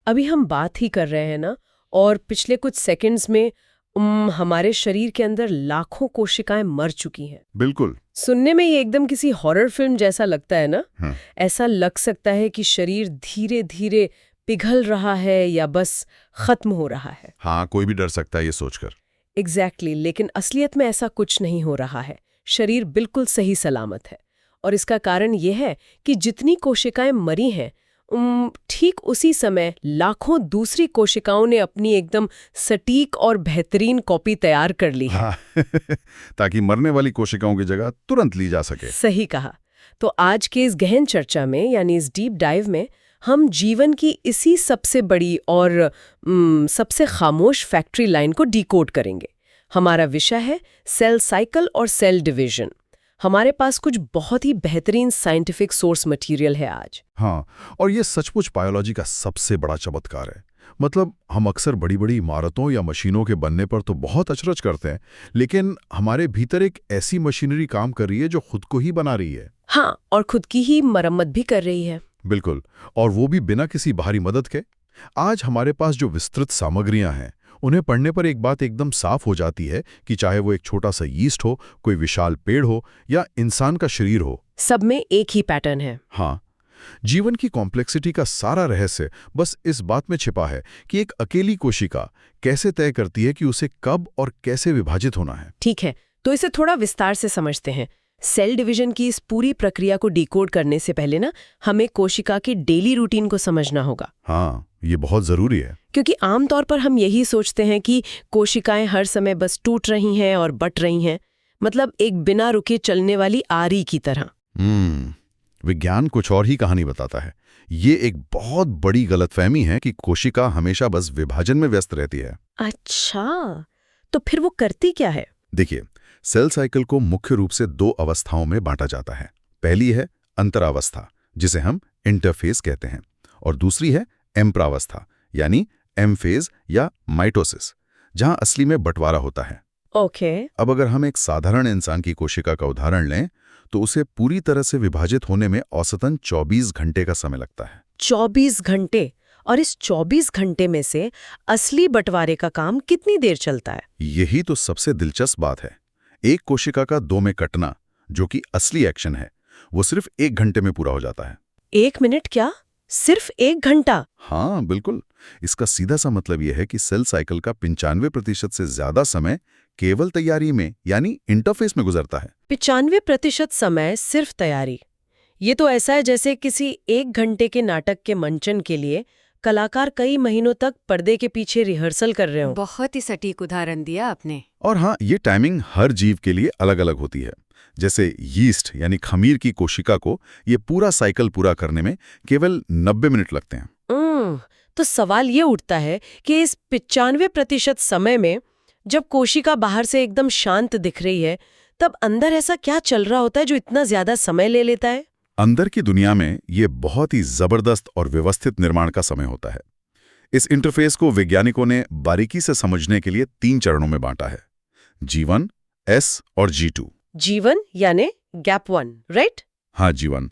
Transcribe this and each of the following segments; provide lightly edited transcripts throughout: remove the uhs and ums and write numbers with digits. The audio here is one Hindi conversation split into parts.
अभी हम बात ही कर रहे हैं ना, और पिछले कुछ सेकंड्स में हमारे शरीर के अंदर लाखों कोशिकाएं मर चुकी हैं। बिल्कुल। सुनने में ये एकदम किसी हॉरर फिल्म जैसा लगता है ना। हाँ। ऐसा लग सकता है कि शरीर धीरे धीरे पिघल रहा है या बस खत्म हो रहा है। हाँ, कोई भी डर सकता है ये सोचकर। एग्जैक्टली, लेकिन असलियत में ऐसा कुछ नहीं हो रहा है। शरीर बिल्कुल सही सलामत है। और इसका कारण ये है कि जितनी कोशिकाएं मरी हैं, ठीक उसी समय लाखों दूसरी कोशिकाओं ने अपनी एकदम सटीक और बेहतरीन कॉपी तैयार कर ली है। हाँ ताकि मरने वाली कोशिकाओं की जगह तुरंत ली जा सके। सही कहा। तो आज के इस गहन चर्चा में, यानी इस डीप डाइव में, हम जीवन की इसी सबसे बड़ी और सबसे खामोश फैक्ट्री लाइन को डिकोड करेंगे। हमारा विषय है सेल साइकिल और सेल डिवीजन। हमारे पास कुछ बहुत ही बेहतरीन साइंटिफिक सोर्स मटेरियल है आज। हाँ, और ये सचमुच बायोलॉजी का सबसे बड़ा चमत्कार है। मतलब हम अक्सर बड़ी बड़ी इमारतों या मशीनों के बनने पर तो बहुत अचरज करते हैं, लेकिन हमारे भीतर एक ऐसी मशीनरी काम कर रही है जो खुद को ही बना रही है। हाँ, और खुद की ही मरम्मत भी कर रही है। बिल्कुल, और वो भी बिना किसी बाहरी मदद के। आज हमारे पास जो विस्तृत सामग्रियां हैं, उन्हें पढ़ने पर एक बात एकदम साफ हो जाती है कि चाहे वो एक छोटा सा यीस्ट हो, कोई विशाल पेड़ हो या इंसान का शरीर हो, सब में एक ही पैटर्न है। हाँ, जीवन की कॉम्प्लेक्सिटी का सारा रहस्य बस इस बात में छिपा है कि एक अकेली कोशिका कैसे तय करती है कि उसे कब और कैसे विभाजित होना है। ठीक है, तो इसे थोड़ा विस्तार से समझते हैं। सेल डिवीजन की इस पूरी प्रक्रिया को डिकोड करने से पहले ना, हमें कोशिका की डेली रूटीन को समझना होगा। हाँ, ये बहुत जरूरी है। क्योंकि आमतौर पर हम यही सोचते हैं कि कोशिकाएं हर समय बस टूट रही हैं और बट रही हैं, मतलब एक बिना रुके चलने वाली आरी की तरह। विज्ञान कुछ और ही कहानी बताता है। ये एक बहुत बड़ी गलतफहमी है कि कोशिका हमेशा बस विभाजन में व्यस्त रहती है। अच्छा, तो फिर वो करती क्या है? देखिए, सेल साइकिल को मुख्य रूप से दो अवस्थाओं में बांटा जाता है। पहली है अंतरावस्था, जिसे हम इंटरफेज कहते हैं, और दूसरी है एम्प्रावस्था, यानी एम फेज या माइटोसिस, जहां असली में बंटवारा होता है। ओके। अब अगर हम एक साधारण इंसान की कोशिका का उदाहरण लें, तो उसे पूरी तरह से विभाजित होने में औसतन 24 घंटे का समय लगता है। 24 घंटे? और इस 24 घंटे में से असली बंटवारे का काम कितनी देर चलता है? यही तो सबसे दिलचस्प बात है। एक कोशिका का दो में कटना, जो कि असली एक्शन है, वो सिर्फ 1 घंटे में पूरा हो जाता है। 1 मिनट क्या? सिर्फ 1 घंटा? हाँ बिल्कुल। इसका सीधा सा मतलब यह है कि सेल साइकिल का 95% से ज्यादा समय केवल तैयारी में, यानी इंटरफेस में गुजरता है। 95% समय सिर्फ तैयारी? ये तो ऐसा है जैसे किसी 1 घंटे के नाटक के मंचन के लिए कलाकार कई महीनों तक पर्दे के पीछे रिहर्सल कर रहे हो। बहुत ही सटीक उदाहरण दिया आपने। और हाँ, ये टाइमिंग हर जीव के लिए अलग अलग होती है। जैसे यीस्ट यानी खमीर की कोशिका को ये पूरा साइकिल पूरा करने में केवल 90 मिनट लगते हैं। तो सवाल ये उठता है कि इस 95% समय में जब कोशिका बाहर से एकदम शांत दिख रही है, तब अंदर ऐसा क्या चल रहा होता है जो इतना ज्यादा समय ले लेता है? अंदर की दुनिया में ये बहुत ही जबरदस्त और व्यवस्थित निर्माण का समय होता है। इस इंटरफेस को वैज्ञानिकों ने बारीकी से समझने के लिए 3 चरणों में बांटा है: G1, S और G2। जीवन यानी गैप 1, राइट? हाँ, जीवन।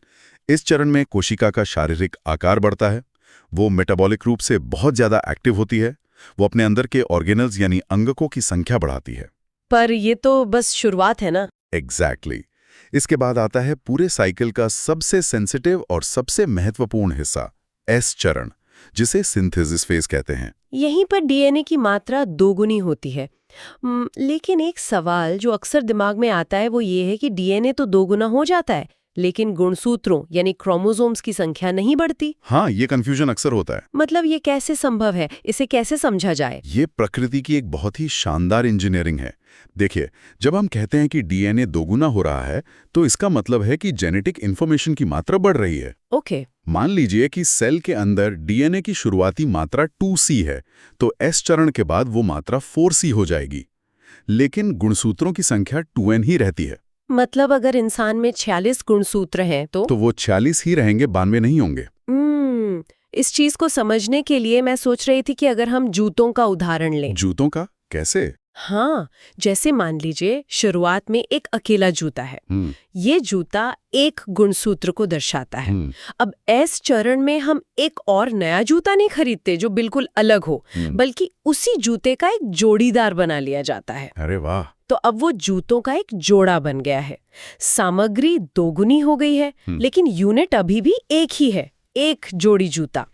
इस चरण में कोशिका का शारीरिक आकार बढ़ता है, वो मेटाबॉलिक रूप से बहुत ज्यादा एक्टिव होती है, वो अपने अंदर के ऑर्गेनल्स यानी अंगकों की संख्या बढ़ाती है। पर ये तो बस शुरुआत है ना? एग्जैक्टली। इसके बाद आता है पूरे साइकिल का सबसे सेंसिटिव और सबसे महत्वपूर्ण हिस्सा, एस चरण, जिसे सिंथेसिस फेज कहते हैं। यहीं पर डीएनए की मात्रा दोगुनी होती है। लेकिन एक सवाल जो अक्सर दिमाग में आता है वो ये है कि डीएनए तो दोगुना हो जाता है, लेकिन गुणसूत्रों यानी क्रोमोसोम्स की संख्या नहीं बढ़ती। हाँ, ये कंफ्यूजन अक्सर होता है। मतलब ये कैसे संभव है? इसे कैसे समझा जाए? ये प्रकृति की एक बहुत ही शानदार इंजीनियरिंग है। देखिए, जब हम कहते हैं कि डीएनए दोगुना हो रहा है, तो इसका मतलब है कि जेनेटिक इंफॉर्मेशन की मात्रा बढ़ रही है। ओके। मान लीजिए कि सेल के अंदर डीएनए की शुरुआती मात्रा 2C है, तो एस चरण के बाद वो मात्रा 4C हो जाएगी। लेकिन गुणसूत्रों की संख्या 2N ही रहती है। मतलब अगर इंसान में 46 गुणसूत्र हैं तो वो 46 ही रहेंगे, 92 नहीं होंगे। इस चीज को समझने के लिए मैं सोच रही थी कि अगर हम जूतों का उदाहरण लें। जूतों का? कैसे? हाँ, जैसे मान लीजिए शुरुआत में एक अकेला जूता है। ये जूता एक गुणसूत्र को दर्शाता है। अब इस चरण में हम एक और नया जूता नहीं खरीदते जो बिल्कुल अलग हो, बल्कि उसी जूते का एक जोड़ीदार बना लिया जाता है। अरे वाह! तो अब वो जूतों का एक जोड़ा बन गया है। सामग्री दोगुनी हो गई है, लेकिन यूनिट अभी भी एक ही है, एक जोड़ी जूता।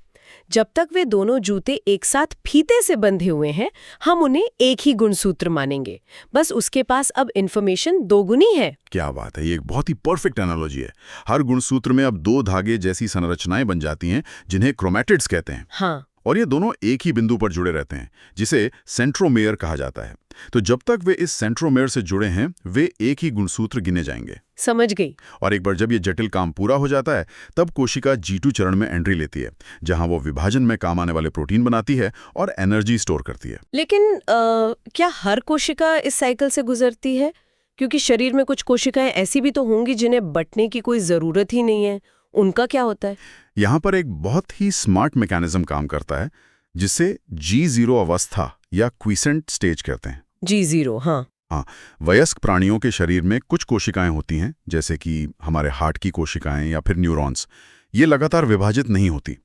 जब तक वे दोनों जूते एक साथ फीते से बंधे हुए हैं, हम उन्हें एक ही गुणसूत्र मानेंगे। बस उसके पास अब इन्फॉर्मेशन दोगुनी है। क्या बात है, ये एक बहुत ही परफेक्ट एनालॉजी है। हर गुणसूत्र में अब दो धागे जैसी संरचनाएं बन जाती हैं, जिन्हें क्रोमैटिड्स कहते हैं। हाँ, और ये दोनों एक ही बिंदु पर जुड़े रहते हैं, जिसे सेंट्रोमेयर कहा जाता है। तो जब तक वे इस सेंट्रोमेयर से जुड़े हैं, वे एक ही गुणसूत्र गिने जाएंगे। समझ गई। और एक बार जब ये जटिल काम पूरा हो जाता है, तब कोशिका G2 चरण में एंट्री लेती है, जहां वो विभाजन में काम आने वाले प्रोटीन बनाती है और एनर्जी स्टोर करती है। लेकिन क्या हर कोशिका इस साइकिल से गुजरती है? क्योंकि शरीर में कुछ कोशिकाएं ऐसी भी तो होंगी जिन्हें बंटने की कोई जरूरत ही नहीं है। उनका क्या होता है? यहाँ पर एक बहुत ही स्मार्ट मैकेनिज्म काम करता है, जिसे G0 अवस्था या क्वीसेंट स्टेज कहते हैं। G0, हाँ। हाँ, वयस्क प्राणियों के शरीर में कुछ कोशिकाएं होती हैं, जैसे कि हमारे हार्ट की कोशिकाएं या फिर न्यूरॉन्स। ये लगातार विभाजित नहीं होती।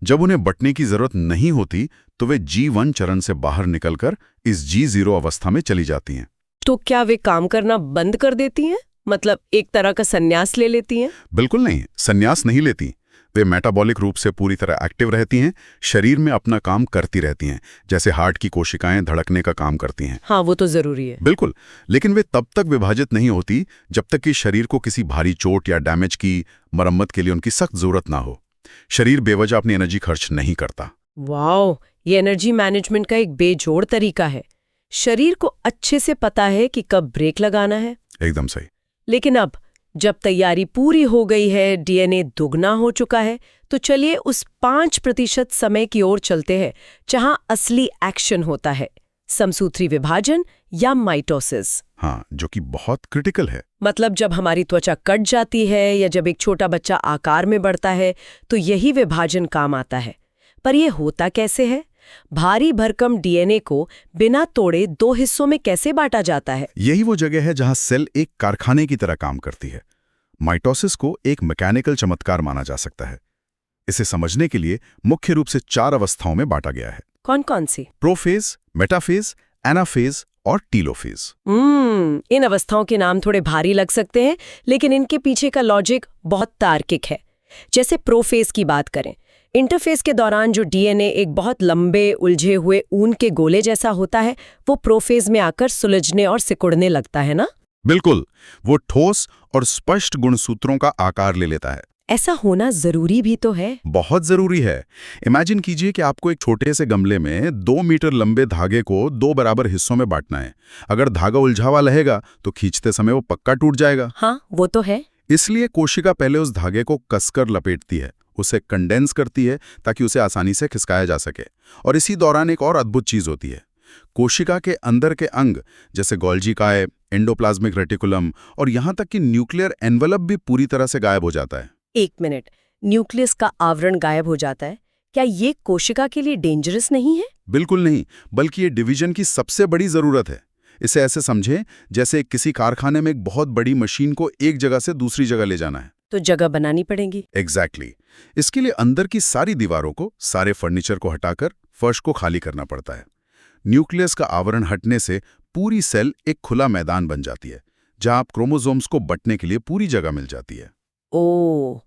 जब उन्हें बंटने की जरूरत नहीं होती, तो वे G1 चरण से बाहर निकलकर इस G0 अवस्था में चली जाती हैं। तो क्या वे काम करना बंद कर देती हैं? मतलब एक तरह का संन्यास ले लेती हैं? बिल्कुल नहीं, संन्यास नहीं लेती। वे मेटाबॉलिक रूप से पूरी तरह एक्टिव रहती हैं, शरीर में अपना काम करती रहती हैं, जैसे हार्ट की कोशिकाएं धड़कने का काम करती हैं। हाँ, वो तो जरूरी है। बिल्कुल, लेकिन वे तब तक विभाजित नहीं होती जब तक कि शरीर को किसी भारी चोट या डैमेज की मरम्मत के लिए उनकी सख्त जरूरत ना हो। शरीर बेवजह अपनी एनर्जी खर्च नहीं करता। वाह, ये एनर्जी मैनेजमेंट का एक बेजोड़ तरीका है। शरीर को अच्छे से पता है कि कब ब्रेक लगाना है। एकदम सही। लेकिन अब जब तैयारी पूरी हो गई है, डीएनए दुगना हो चुका है, तो चलिए उस 5% समय की ओर चलते हैं जहां असली एक्शन होता है, समसूत्री विभाजन या माइटोसिस। हाँ, जो कि बहुत क्रिटिकल है। मतलब जब हमारी त्वचा कट जाती है या जब एक छोटा बच्चा आकार में बढ़ता है, तो यही विभाजन काम आता है। पर यह होता कैसे है? भारी भरकम डीएनए को बिना तोड़े दो हिस्सों में कैसे बांटा जाता है? यही वो जगह है जहां सेल एक कारखाने की तरह काम करती है। माइटोसिस को एक मैकेनिकल चमत्कार माना जा सकता है। इसे समझने के लिए मुख्य रूप से 4 अवस्थाओं में बांटा गया है। कौन कौन सी? प्रोफेज, मेटाफेज, एनाफेज और टीलोफेज। इन अवस्थाओं के नाम थोड़े भारी लग सकते हैं, लेकिन इनके पीछे का लॉजिक बहुत तार्किक है। जैसे प्रोफेज की बात करें, इंटरफेज के दौरान जो डीएनए एक बहुत लंबे उलझे हुए ऊन के गोले जैसा होता है, वो प्रोफेज में आकर सुलझने और सिकुड़ने लगता है ना? बिल्कुल, वो ठोस और स्पष्ट गुणसूत्रों का आकार ले लेता है। ऐसा होना जरूरी भी तो है। बहुत जरूरी है। इमेजिन कीजिए कि आपको एक छोटे से गमले में 2 मीटर लंबे धागे को 2 बराबर हिस्सों में बांटना है। अगर धागा उलझा हुआ रहेगा तो खींचते समय वो पक्का टूट जाएगा। हाँ, वो तो है। इसलिए कोशिका पहले उस धागे को कसकर लपेटती है, उसे कंडेंस करती है ताकि उसे आसानी से खिसकाया जा सके। और इसी दौरान एक और अद्भुत चीज होती है। कोशिका के अंदर के अंग जैसे गोल्जी काय, एंडोप्लाज्मिक रेटिकुलम और यहां तक कि न्यूक्लियर एनवलप भी पूरी तरह से गायब हो जाता है। एक मिनट, न्यूक्लियस का आवरण गायब हो जाता है? क्या ये कोशिका के लिए डेंजरस नहीं है? बिल्कुल नहीं, बल्कि ये डिवीजन की सबसे बड़ी जरूरत है। इसे ऐसे समझें जैसे किसी कारखाने में एक बहुत बड़ी मशीन को एक जगह से दूसरी जगह ले जाना है। तो जगह बनानी पड़ेगी। एग्जैक्टली। इसके लिए अंदर की सारी दीवारों को, सारे फर्नीचर को हटाकर फर्श को खाली करना पड़ता है। न्यूक्लियस का आवरण हटने से पूरी सेल एक खुला मैदान बन जाती है, जहां आप क्रोमोसोम्स को बंटने के लिए पूरी जगह मिल जाती है। ओह,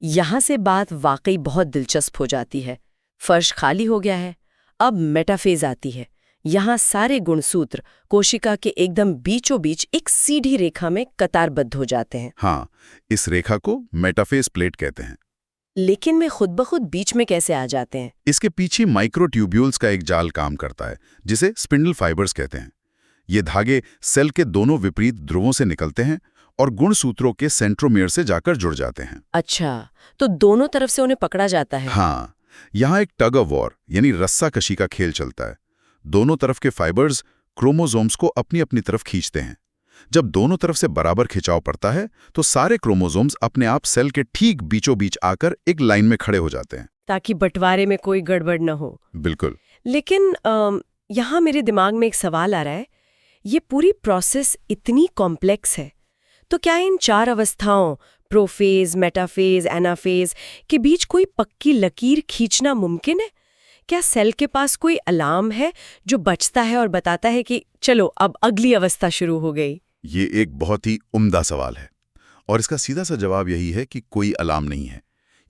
यहां से बात वाकई बहुत दिलचस्प हो जाती है। फर्श खाली हो गया है, अब मेटाफेज आती है। यहाँ सारे गुणसूत्र कोशिका के एकदम बीचों बीच एक सीधी रेखा में कतारबद्ध हो जाते हैं। हाँ, इस रेखा को मेटाफेज प्लेट कहते हैं। लेकिन वे खुद ब खुद बीच में कैसे आ जाते हैं? इसके पीछे माइक्रोट्यूब्यूल्स का एक जाल काम करता है, जिसे स्पिंडल फाइबर्स कहते हैं। ये धागे सेल के दोनों विपरीत ध्रुवों से निकलते हैं और गुणसूत्रों के सेंट्रोमियर से जाकर जुड़ जाते हैं। अच्छा, तो दोनों तरफ से उन्हें पकड़ा जाता है। हाँ, यहाँ एक टग ऑफ वॉर यानी रस्साकशी का खेल चलता है। दोनों तरफ के फाइबर्स क्रोमोसोम्स को अपनी अपनी तरफ खींचते हैं। जब दोनों तरफ से बराबर खिंचाव पड़ता है तो सारे क्रोमोसोम्स अपने आप सेल के ठीक बीचों बीच आकर एक लाइन में खड़े हो जाते हैं, ताकि बंटवारे में कोई गड़बड़ न हो। बिल्कुल। लेकिन यहाँ मेरे दिमाग में एक सवाल आ रहा है ये पूरी प्रोसेस इतनी कॉम्प्लेक्स है, तो क्या इन 4 अवस्थाओं प्रोफेज, मेटाफेज, एनाफेज के बीच कोई पक्की लकीर खींचना मुमकिन है? क्या सेल के पास कोई अलार्म है जो बजता है और बताता है कि चलो अब अगली अवस्था शुरू हो गई? ये एक बहुत ही उम्दा सवाल है और इसका सीधा सा जवाब यही है कि कोई अलार्म नहीं है।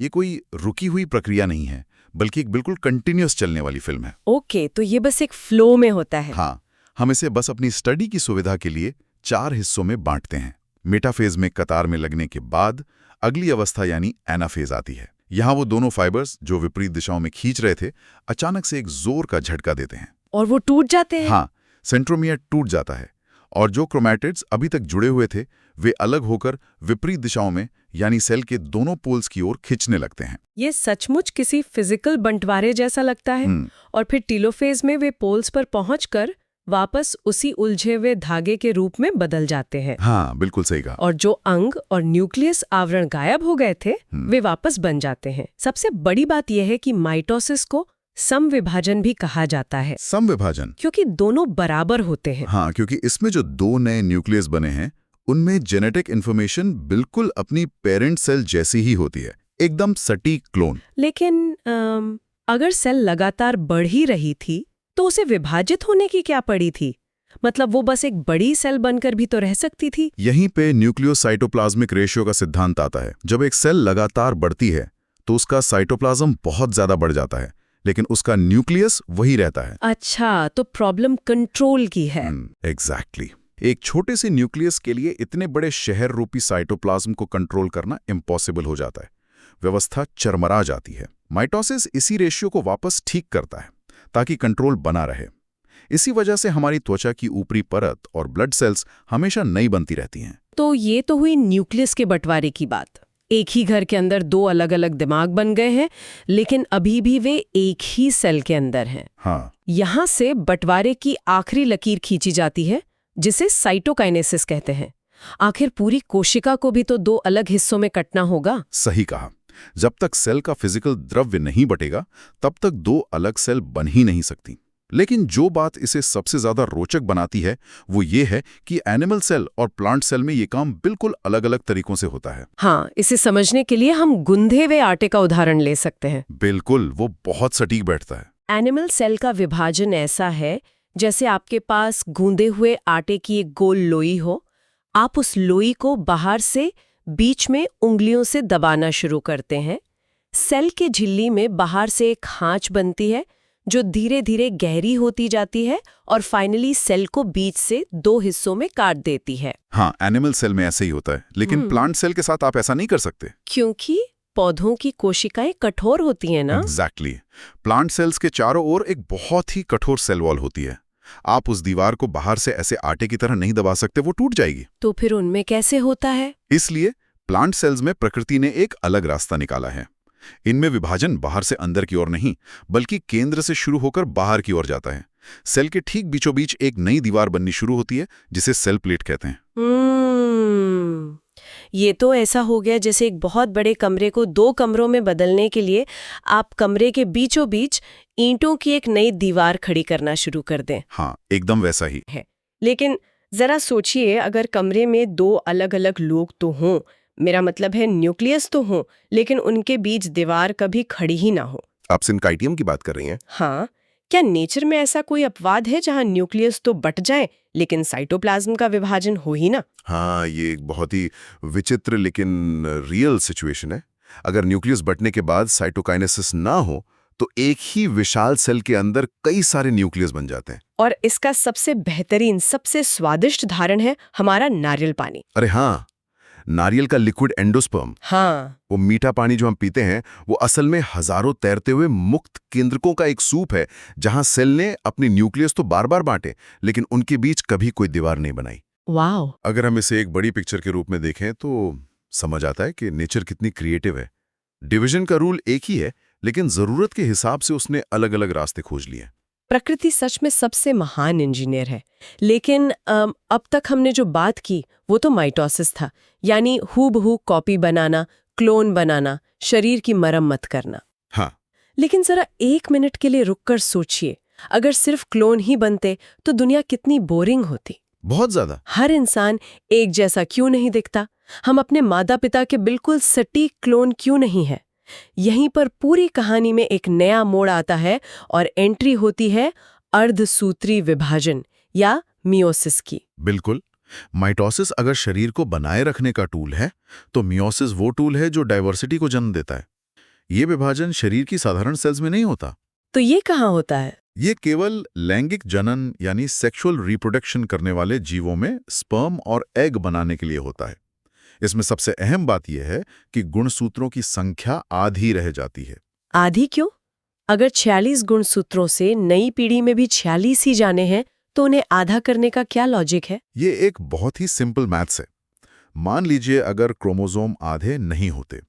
ये कोई रुकी हुई प्रक्रिया नहीं है, बल्कि एक बिल्कुल कंटिन्यूअस चलने वाली फिल्म है। ओके, तो ये बस एक फ्लो में होता है। हाँ, हम इसे बस अपनी स्टडी की सुविधा के लिए 4 हिस्सों में बांटते हैं। मेटाफेज में कतार में लगने के बाद अगली अवस्था यानी एनाफेज आती है। यहाँ वो दोनों फाइबर्स जो विपरीत दिशाओं में खींच रहे थे अचानक से एक जोर का झटका देते हैं और वो टूट जाते हैं। हाँ, सेंट्रोमियर टूट जाता है और जो क्रोमैटिड्स अभी तक जुड़े हुए थे वे अलग होकर विपरीत दिशाओं में यानी सेल के दोनों पोल्स की ओर खिंचने लगते हैं। ये सचमुच किसी फिजिकल बंटवारे जैसा लगता है। और फिर टीलोफेज में वे पोल्स पर पहुंचकर वापस उसी उलझे हुए धागे के रूप में बदल जाते हैं। हाँ, बिल्कुल सही कहा। और जो अंग और न्यूक्लियस आवरण गायब हो गए थे वे वापस बन जाते हैं। सबसे बड़ी बात यह है कि माइटोसिस को समविभाजन भी कहा जाता है। समविभाजन क्योंकि दोनों बराबर होते हैं। हाँ, क्योंकि इसमें जो 2 नए न्यूक्लियस बने हैं उनमें जेनेटिक इन्फॉर्मेशन बिल्कुल अपनी पेरेंट सेल जैसी ही होती है, एकदम सटीक क्लोन। लेकिन अगर सेल लगातार बढ़ ही रही थी तो उसे विभाजित होने की क्या पड़ी थी? मतलब वो बस एक बड़ी सेल बनकर भी तो रह सकती थी। यहीं पे न्यूक्लियोसाइटोप्लाज्मिक रेशियो का सिद्धांत आता है। जब एक सेल लगातार बढ़ती है तो उसका साइटोप्लाज्म बहुत ज्यादा बढ़ जाता है, लेकिन उसका न्यूक्लियस वही रहता है। अच्छा, तो प्रॉब्लम कंट्रोल की है। एग्जैक्टली। एक छोटे से न्यूक्लियस के लिए इतने बड़े शहर रूपी साइटोप्लाज्म को कंट्रोल करना इम्पॉसिबल हो जाता है। व्यवस्था चरमरा जाती है। माइटोसिस इसी रेशियो को वापस ठीक करता है ताकि कंट्रोल बना रहे। इसी वजह से हमारी त्वचा की ऊपरी परत और ब्लड सेल्स हमेशा नई बनती रहती हैं। तो ये तो हुई न्यूक्लियस के बंटवारे की बात। एक ही घर के अंदर 2 अलग-अलग दिमाग बन गए हैं, लेकिन अभी भी वे एक ही सेल के अंदर हैं। हाँ, यहाँ से बंटवारे की आखिरी लकीर खींची जाती है जिसे साइटोकाइनेसिस कहते हैं। आखिर पूरी कोशिका को भी तो 2 अलग हिस्सों में कटना होगा। सही कहा। जब तक सेल का फिजिकल द्रव्य नहीं बटेगा तब तक 2 अलग सेल बन ही नहीं सकती। लेकिन जो बात इसे सबसे ज्यादा रोचक बनाती है वो ये है कि एनिमल सेल और प्लांट सेल में ये काम बिल्कुल अलग-अलग तरीकों से होता है। हाँ, इसे समझने के लिए हम गुंधे हुए आटे का उदाहरण ले सकते हैं। बिल्कुल, वो बहुत सटीक बैठता है। एनिमल सेल का विभाजन ऐसा है जैसे आपके पास गूंदे हुए आटे की एक गोल लोई हो। आप उस लोई को बाहर से बीच में उंगलियों से दबाना शुरू करते हैं। सेल के झिल्ली में बाहर से एक खांच बनती है जो धीरे धीरे गहरी होती जाती है और फाइनली सेल को बीच से 2 हिस्सों में काट देती है। हाँ, एनिमल सेल में ऐसे ही होता है, लेकिन प्लांट सेल के साथ आप ऐसा नहीं कर सकते। क्योंकि पौधों की कोशिकाएं कठोर होती हैं ना। एग्जैक्टली। प्लांट सेल्स के चारों ओर एक बहुत ही कठोर सेल वॉल होती है। आप उस दीवार को बाहर से ऐसे आटे की तरह नहीं दबा सकते, वो टूट जाएगी। तो फिर उनमें कैसे होता है? इसलिए प्लांट सेल्स में प्रकृति ने एक अलग रास्ता निकाला है। इनमें विभाजन बाहर से अंदर की ओर नहीं, बल्कि केंद्र से शुरू होकर बाहर की ओर जाता है। सेल के ठीक बीचों बीच एक नई दीवार बननी शुरू होती है जिसे सेल प्लेट कहते हैं। ये तो ऐसा हो गया जैसे एक बहुत बड़े कमरे को 2 कमरों में बदलने के लिए आप कमरे के बीचों बीच ईंटों की एक नई दीवार खड़ी करना शुरू कर दें। हाँ, एकदम वैसा ही है। लेकिन जरा सोचिए, अगर कमरे में 2 अलग-अलग लोग तो हों, मेरा मतलब है न्यूक्लियस तो हों, लेकिन उनके बीच दीवार कभी खड़ी ही ना हो। आप सिनकाइटियम की बात कर रही हैं? हाँ, क्या नेचर में ऐसा कोई अपवाद है जहां न्यूक्लियस तो बट जाए लेकिन साइटोप्लाज्म का विभाजन हो ही ना? हाँ, ये एक बहुत ही विचित्र लेकिन रियल सिचुएशन है। अगर न्यूक्लियस बटने के बाद साइटोकाइनेसिस ना हो तो एक ही विशाल सेल के अंदर कई सारे न्यूक्लियस बन जाते हैं। और इसका सबसे बेहतरीन, सबसे स्वादिष्ट उदाहरण है हमारा नारियल पानी। अरे हाँ, नारियल का लिक्विड एंडोस्पर्म। हाँ, वो मीठा पानी जो हम पीते हैं वो असल में हजारों तैरते हुए मुक्त केंद्रकों का एक सूप है जहां सेल ने अपनी न्यूक्लियस तो बार बार बांटे लेकिन उनके बीच कभी कोई दीवार नहीं बनाई। वाओ। अगर हम इसे एक बड़ी पिक्चर के रूप में देखें तो समझ आता है कि नेचर कितनी क्रिएटिव है। डिवीजन का रूल एक ही है लेकिन जरूरत के हिसाब से उसने अलग अलग रास्ते खोज लिए। प्रकृति सच में सबसे महान इंजीनियर है। लेकिन अब तक हमने जो बात की वो तो माइटोसिस था, यानी हूबहू कॉपी बनाना, क्लोन बनाना, शरीर की मरम्मत करना। हाँ, लेकिन जरा 1 मिनट के लिए रुककर सोचिए, अगर सिर्फ क्लोन ही बनते तो दुनिया कितनी बोरिंग होती। बहुत ज्यादा। हर इंसान एक जैसा क्यों नहीं दिखता? हम अपने माता पिता के बिल्कुल सटीक क्लोन क्यों नहीं है? यहीं पर पूरी कहानी में एक नया मोड़ आता है और एंट्री होती है अर्धसूत्री विभाजन या मियोसिस की। बिल्कुल। माइटोसिस अगर शरीर को बनाए रखने का टूल है, तो मियोसिस वो टूल है जो डाइवर्सिटी को जन्म देता है। ये विभाजन शरीर की साधारण सेल्स में नहीं होता। तो ये कहाँ होता है? ये केवल लैंगिक जनन यानी सेक्सुअल रिप्रोडक्शन करने वाले जीवों में स्पर्म और एग बनाने के लिए होता है। इसमें सबसे अहम बात यह है कि गुणसूत्रों की संख्या आधी रह जाती है। आधी क्यों? अगर 46 गुणसूत्रों से नई पीढ़ी में भी 46 ही जाने हैं, तो उन्हें आधा करने का क्या लॉजिक है? ये एक बहुत ही सिंपल मैथ्स है। मान लीजिए अगर क्रोमोसोम आधे नहीं होते,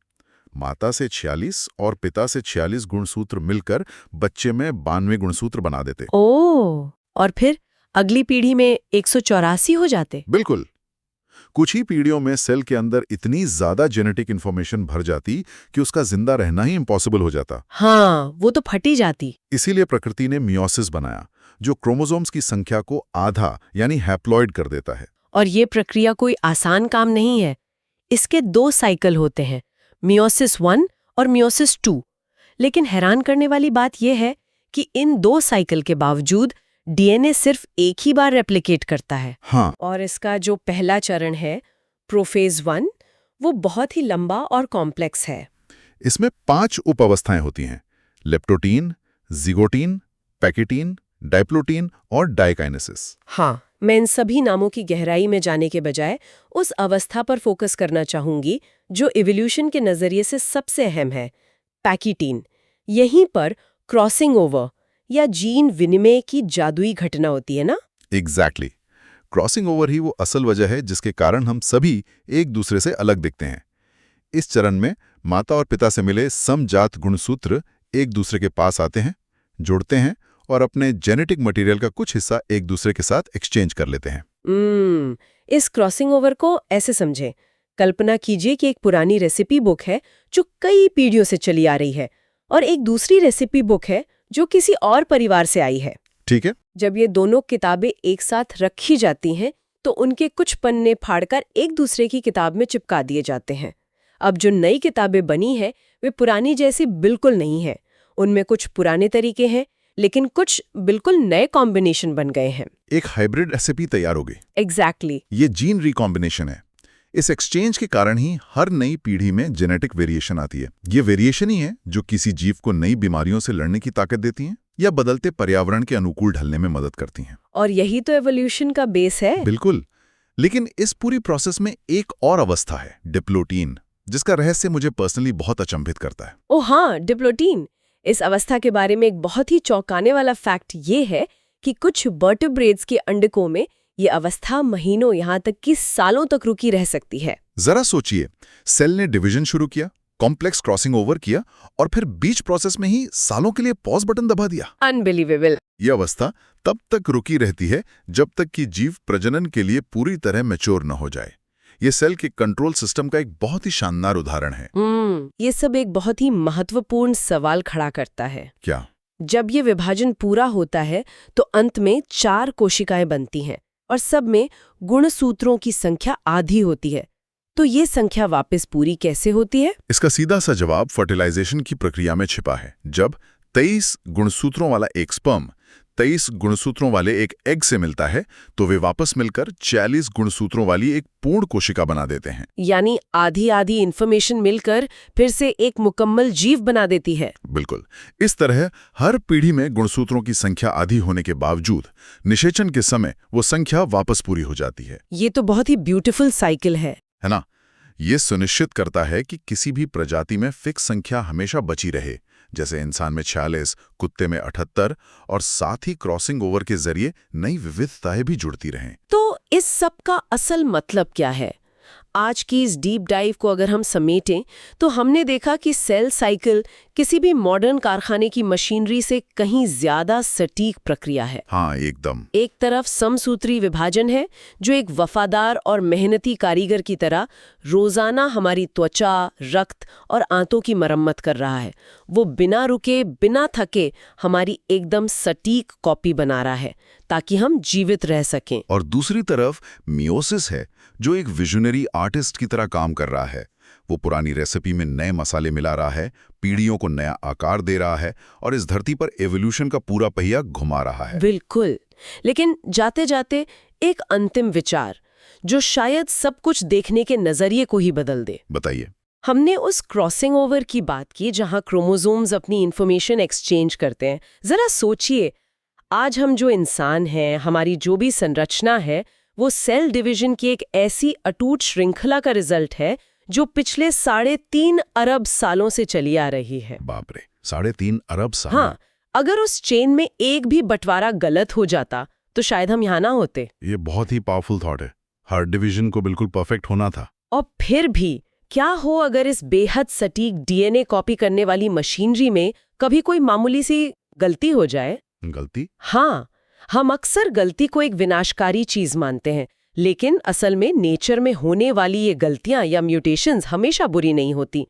माता से 46 और पिता से 46 गुणसूत्र मिलकर बच्चे में 92 गुणसूत्र बना देते। ओह, और फिर अगली पीढ़ी में 184 हो जाते? बिल्कुल। कुछ ही पीढ़ियों में सेल के अंदर इतनी ज्यादा जेनेटिक इंफॉर्मेशन भर जाती कि उसका जिंदा रहना ही इम्पॉसिबल हो जाता। हाँ, वो तो फटी जाती। इसीलिए प्रकृति ने मियोसिस बनाया, जो क्रोमोसोम्स की संख्या को आधा यानी हैप्लॉइड कर देता है। और ये प्रक्रिया कोई आसान काम नहीं है। इसके 2 साइकिल होते हैं, मियोसिस 1 और मियोसिस 2। लेकिन हैरान करने वाली बात यह है कि इन 2 साइकिल के बावजूद डीएनए सिर्फ एक ही बार रेप्लिकेट करता है। हाँ, और इसका जो पहला चरण है, प्रोफेज 1, वो बहुत ही लंबा और कॉम्प्लेक्स है। इसमें 5 उप अवस्थाएं होती हैं: लेप्टोटीन, जिगोटीन, पैकेटीन, डाइप्लोटीन और डाइकाइनेसिस। हाँ, मैं इन सभी नामों की गहराई में जाने के बजाय उस अवस्था पर फोकस करना चाहूंगी जो इवोल्यूशन के नजरिए से सबसे अहम है, पैकेटीन। यहीं पर क्रॉसिंग ओवर या जीन विनिमय की जादुई घटना होती है ना? एग्जैक्टली। क्रॉसिंग ओवर ही वो असल वजह है जिसके कारण हम सभी एक दूसरे से अलग दिखते हैं। इस चरण में माता और पिता से मिले समजात गुणसूत्र एक दूसरे के पास आते हैं, जुड़ते हैं और अपने जेनेटिक मटेरियल का कुछ हिस्सा एक दूसरे के साथ एक्सचेंज कर लेते हैं। इस क्रॉसिंग ओवर को ऐसे समझें। कल्पना कीजिए कि एक पुरानी रेसिपी बुक है जो कई पीढ़ियों से चली आ रही है, और एक दूसरी रेसिपी बुक है जो किसी और परिवार से आई है। ठीक है। जब ये दोनों किताबें एक साथ रखी जाती हैं, तो उनके कुछ पन्ने फाड़कर एक दूसरे की किताब में चिपका दिए जाते हैं। अब जो नई किताबें बनी है वे पुरानी जैसी बिल्कुल नहीं है। उनमें कुछ पुराने तरीके हैं, लेकिन कुछ बिल्कुल नए कॉम्बिनेशन बन गए हैं। एक हाइब्रिड रेसिपी तैयार हो गई। एग्जैक्टली। ये जीन रिकॉम्बिनेशन है। इस एक्सचेंज के कारण ही हर नई पीढ़ी में जेनेटिक वेरिएशन आती है। ये वेरिएशन ही है जो किसी जीव को नई बीमारियों से लड़ने की ताकत देती हैं या बदलते पर्यावरण के अनुकूल ढलने में मदद करती हैं। और यही तो एवोल्यूशन का बेस है। बिल्कुल। लेकिन इस पूरी प्रोसेस में एक और अवस्था है, डिप्लोटीन, जिसका रहस्य मुझे पर्सनली बहुत अचंभित करता है। ओ हाँ, डिप्लोटीन। इस अवस्था के बारे में एक बहुत ही चौंकाने वाला फैक्ट ये है कि कुछ वर्टेब्रेट्स के अंडकों में ये अवस्था महीनों, यहाँ तक कि सालों तक रुकी रह सकती है। जरा सोचिए, सेल ने डिवीजन शुरू किया, कॉम्प्लेक्स क्रॉसिंग ओवर किया और फिर बीच प्रोसेस में ही सालों के लिए पॉज बटन दबा दिया। अनबिलीवेबल। यह अवस्था तब तक रुकी रहती है जब तक कि जीव प्रजनन के लिए पूरी तरह मैच्योर न हो जाए। ये सेल के कंट्रोल सिस्टम का एक बहुत ही शानदार उदाहरण है। ये सब एक बहुत ही महत्वपूर्ण सवाल खड़ा करता है। क्या? जब ये विभाजन पूरा होता है तो अंत में 4 कोशिकाएं बनती हैं और सब में गुणसूत्रों की संख्या आधी होती है। तो ये संख्या वापस पूरी कैसे होती है? इसका सीधा सा जवाब फर्टिलाइजेशन की प्रक्रिया में छिपा है। जब 23 गुणसूत्रों वाला एक स्पर्म 23 गुणसूत्रों वाले एक एग से मिलता है तो वे वापस मिलकर 46 गुणसूत्रों वाली एक पूर्ण कोशिका बना देते हैं। यानी आधी आधी इंफॉर्मेशन मिलकर फिर से एक मुकम्मल जीव बना देती है। बिल्कुल। इस तरह हर पीढ़ी में गुणसूत्रों की संख्या आधी होने के बावजूद निषेचन के समय वो संख्या वापस पूरी हो जाती है। ये तो बहुत ही ब्यूटीफुल साइकिल है ना? ये सुनिश्चित करता है कि किसी भी प्रजाति में फिक्स संख्या हमेशा बची रहे, जैसे इंसान में 46, कुत्ते में 78 और साथ ही क्रॉसिंग ओवर के जरिए नई विविधताएं भी जुड़ती रहें। तो इस सब का असल मतलब क्या है? आज की इस डीप डाइव को अगर हम समेटें तो हमने देखा कि सेल साइकिल किसी भी मॉडर्न कारखाने की मशीनरी से कहीं ज्यादा सटीक प्रक्रिया है। हाँ, एकदम। एक तरफ समसूत्री विभाजन है जो एक वफादार और मेहनती कारीगर की तरह रोजाना हमारी त्वचा, रक्त और आंतों की मरम्मत कर रहा है। वो बिना रुके, बिना थके हमारी एकदम सटीक कॉपी बना रहा है ताकि हम जीवित रह सकें। और दूसरी तरफ मियोसिस है जो एक विजनरी आर्टिस्ट की तरह काम कर रहा है। वो पुरानी रेसिपी में नए मसाले मिला रहा है, पीढ़ियों को नया आकार दे रहा है और इस धरती पर एवोल्यूशन का पूरा पहिया घुमा रहा है। बिल्कुल। लेकिन जाते जाते एक अंतिम विचार जो शायद सब कुछ देखने के नजरिए को ही बदल दे। बताइए। हमने उस क्रॉसिंग ओवर की बात की जहां क्रोमोसोम्स अपनी इंफॉर्मेशन एक्सचेंज करते हैं। जरा सोचिए, आज हम जो इंसान हैं, हमारी जो भी संरचना है, वो सेल डिवीजन की एक ऐसी अटूट श्रृंखला का रिजल्ट है जो पिछले 3.5 अरब सालों से चली आ रही है। बाप रे, 3.5 अरब साल। हाँ, अगर उस चेन में एक भी बंटवारा गलत हो जाता तो शायद हम यहाँ ना होते। ये बहुत ही पावरफुल थॉट है। हर डिवीजन को बिल्कुल परफेक्ट होना था। और फिर भी क्या हो अगर इस बेहद सटीक डीएनए कॉपी करने वाली मशीनरी में कभी कोई मामूली सी गलती हो जाए? गलती? हाँ, हम अक्सर गलती को एक विनाशकारी चीज मानते हैं, लेकिन असल में नेचर में होने वाली ये गलतियां या म्यूटेशंस हमेशा बुरी नहीं होती।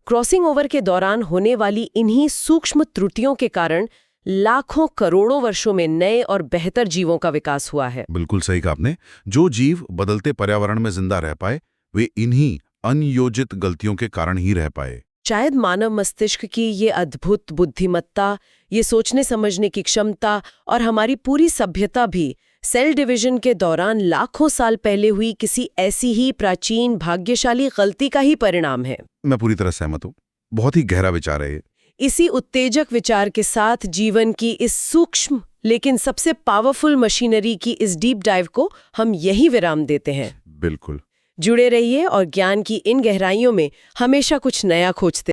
क्रॉसिंग ओवर के दौरान होने वाली इन्हीं सूक्ष्म त्रुटियों के कारण लाखों करोड़ों वर्षों में नए और बेहतर जीवों का विकास हुआ है। बिल्कुल सही कहा आपने। जो जीव बदलते पर्यावरण में जिंदा रह पाए, वे इन्हीं अनियोजित गलतियों के कारण ही रह पाए। शायद मानव मस्तिष्क की ये अद्भुत बुद्धिमत्ता, ये सोचने समझने की क्षमता और हमारी पूरी सभ्यता भी सेल डिवीजन के दौरान लाखों साल पहले हुई किसी ऐसी ही प्राचीन भाग्यशाली गलती का ही परिणाम है। मैं पूरी तरह सहमत हूँ। बहुत ही गहरा विचार है ये। इसी उत्तेजक विचार के साथ जीवन की इस सूक्ष्म लेकिन सबसे पावरफुल मशीनरी की इस डीप डाइव को हम यही विराम देते हैं। बिल्कुल। जुड़े रहिए और ज्ञान की इन गहराइयों में हमेशा कुछ नया खोजते